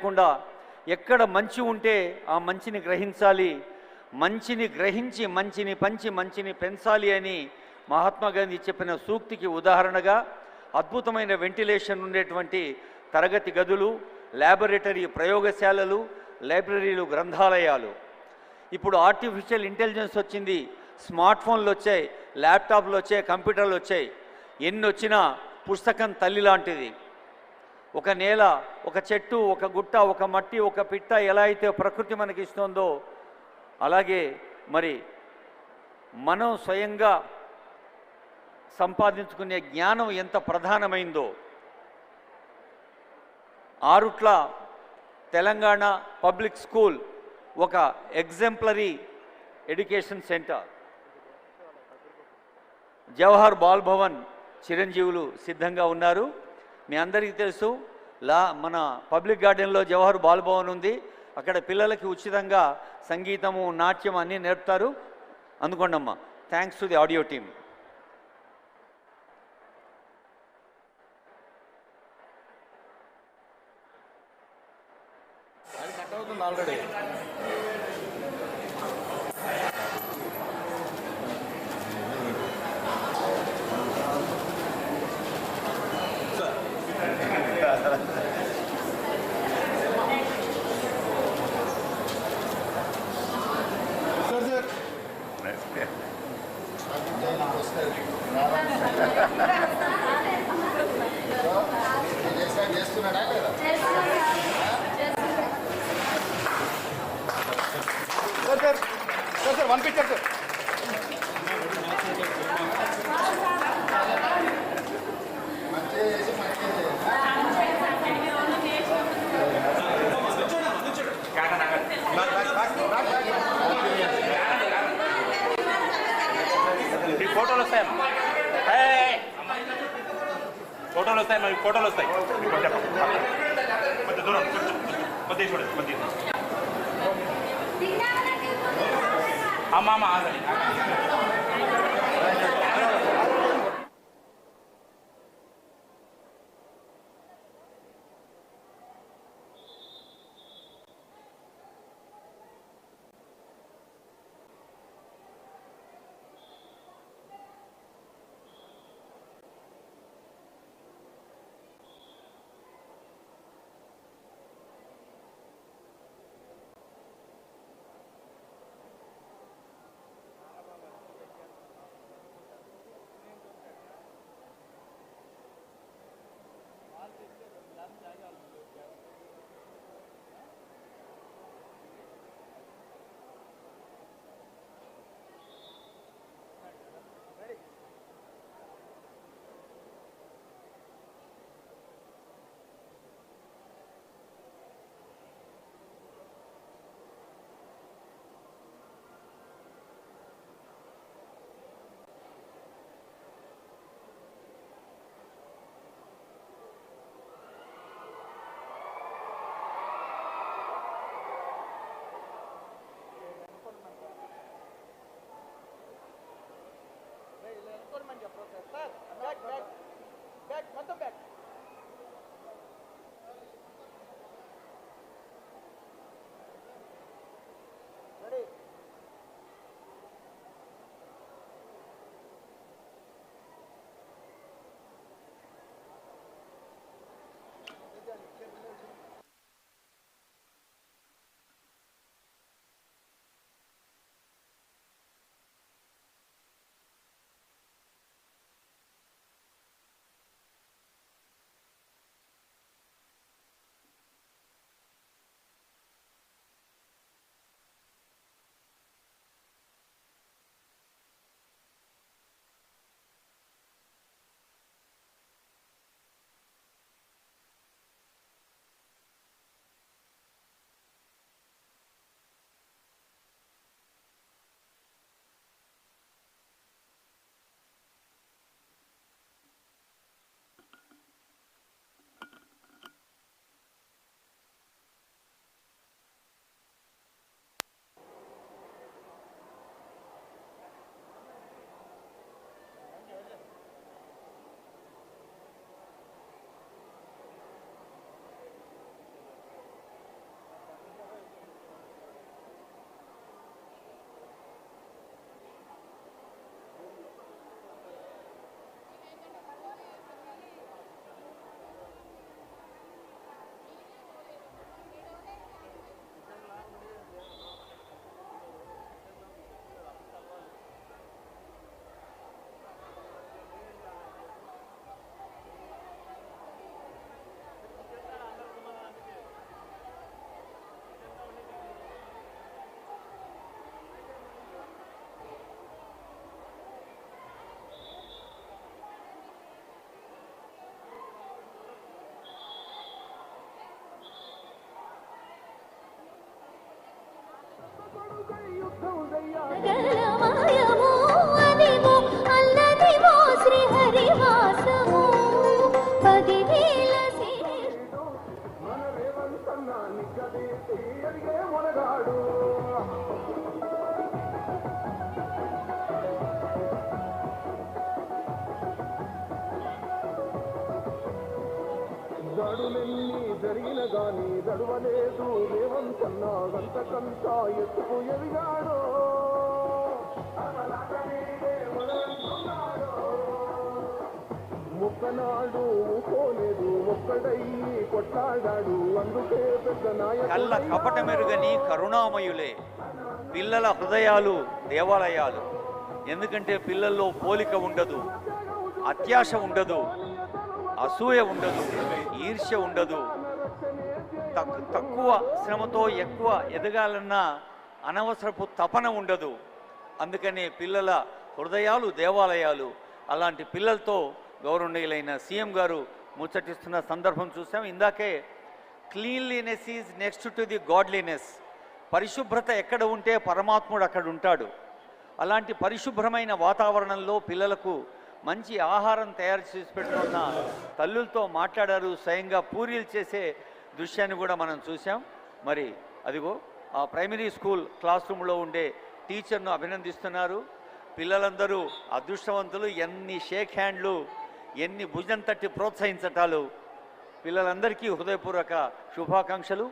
లేకుండా ఎక్కడ మంచి ఉంటే ఆ మంచిని గ్రహించాలి, మంచిని గ్రహించి మంచిని పంచి మంచిని పెంచాలి అని మహాత్మా గాంధీ చెప్పిన సూక్తికి ఉదాహరణగా అద్భుతమైన వెంటిలేషన్ ఉండేటువంటి తరగతి గదులు, ల్యాబొరేటరీ ప్రయోగశాలలు, లైబ్రరీలు, గ్రంథాలయాలు. ఇప్పుడు ఆర్టిఫిషియల్ ఇంటెలిజెన్స్ వచ్చింది, స్మార్ట్ ఫోన్లు వచ్చాయి, ల్యాప్టాప్లు వచ్చాయి, కంప్యూటర్లు వచ్చాయి. ఎన్ని వచ్చినా పుస్తకం తల్లి లాంటిది. ఒక నేల, ఒక చెట్టు, ఒక గుట్ట, ఒక మట్టి, ఒక పిట్ట ఎలా అయితే ప్రకృతి మనకి ఇస్తుందో అలాగే మరి మనం స్వయంగా సంపాదించుకునే జ్ఞానం ఎంత ప్రధానమైందో. ఆరుట్ల తెలంగాణ పబ్లిక్ స్కూల్ ఒక exemplary education centre. Jawahar Bal Bhavan చిరంజీవులు సిద్ధంగా ఉన్నారు. మీ అందరికీ తెలుసు, మన పబ్లిక్ గార్డెన్లో జవహర్ బాల్ భవన్ ఉంది. అక్కడ పిల్లలకి ఉచితంగా సంగీతము, నాట్యం అన్నీ నేర్పుతారు. అందుకోండమ్మా. Thanks to the audio team. Already చేస్తున్నాడా లేదా? Sir one picture sir. ఫోటోలు వస్తాయి, ఫోటోలు వస్తాయి, మరి ఫోటోలు వస్తాయి. కొంచెం దూరం, కొద్దిగా చూడండి, కొద్దిగా. అమ్మా ఆగండి. దడులెన్ని జరిగిన గాని దడువలేదు రేవంతన్నా అంతకంతా ఎత్తుకు ఎదిగాడు ముక్కనాడు పోలేదు ఒక్కడయ్యి కొట్లాడాడు అందుకే పెద్ద కళ్ళ నాయకుడు కపట మెరుగని కరుణామయులే పిల్లల హృదయాలు దేవాలయాలు. ఎందుకంటే పిల్లల్లో పోలిక ఉండదు, అత్యాశ ఉండదు, అసూయ ఉండదు, ఈర్ష్య ఉండదు. తక్కువ శ్రమతో ఎక్కువ ఎదగాలన్న అనవసరపు తపన ఉండదు. అందుకనే పిల్లల హృదయాలు దేవాలయాలు. అలాంటి పిల్లలతో గౌరవనీయులైన సీఎం గారు ముచ్చటిస్తున్న సందర్భం చూసాం. ఇందాకే cleanliness is next to the godliness. పరిశుభ్రత ఎక్కడ ఉంటే పరమాత్ముడు అక్కడ ఉంటాడు. అలాంటి పరిశుభ్రమైన వాతావరణంలో పిల్లలకు మంచి ఆహారం తయారు చేసి పెట్టుకున్న తల్లులతో మాట్లాడారు. స్వయంగా పూరీలు చేసే దృశ్యాన్ని కూడా మనం చూసాం. మరి అదిగో ఆ ప్రైమరీ స్కూల్ క్లాస్ రూమ్లో ఉండే టీచర్ను అభినందిస్తున్నారు. పిల్లలందరూ అదృష్టవంతులు. ఎన్ని షేక్ హ్యాండ్లు, ఎన్ని భుజం తట్టి ప్రోత్సహించటాలు. పిల్లలందరికీ హృదయపూర్వక శుభాకాంక్షలు.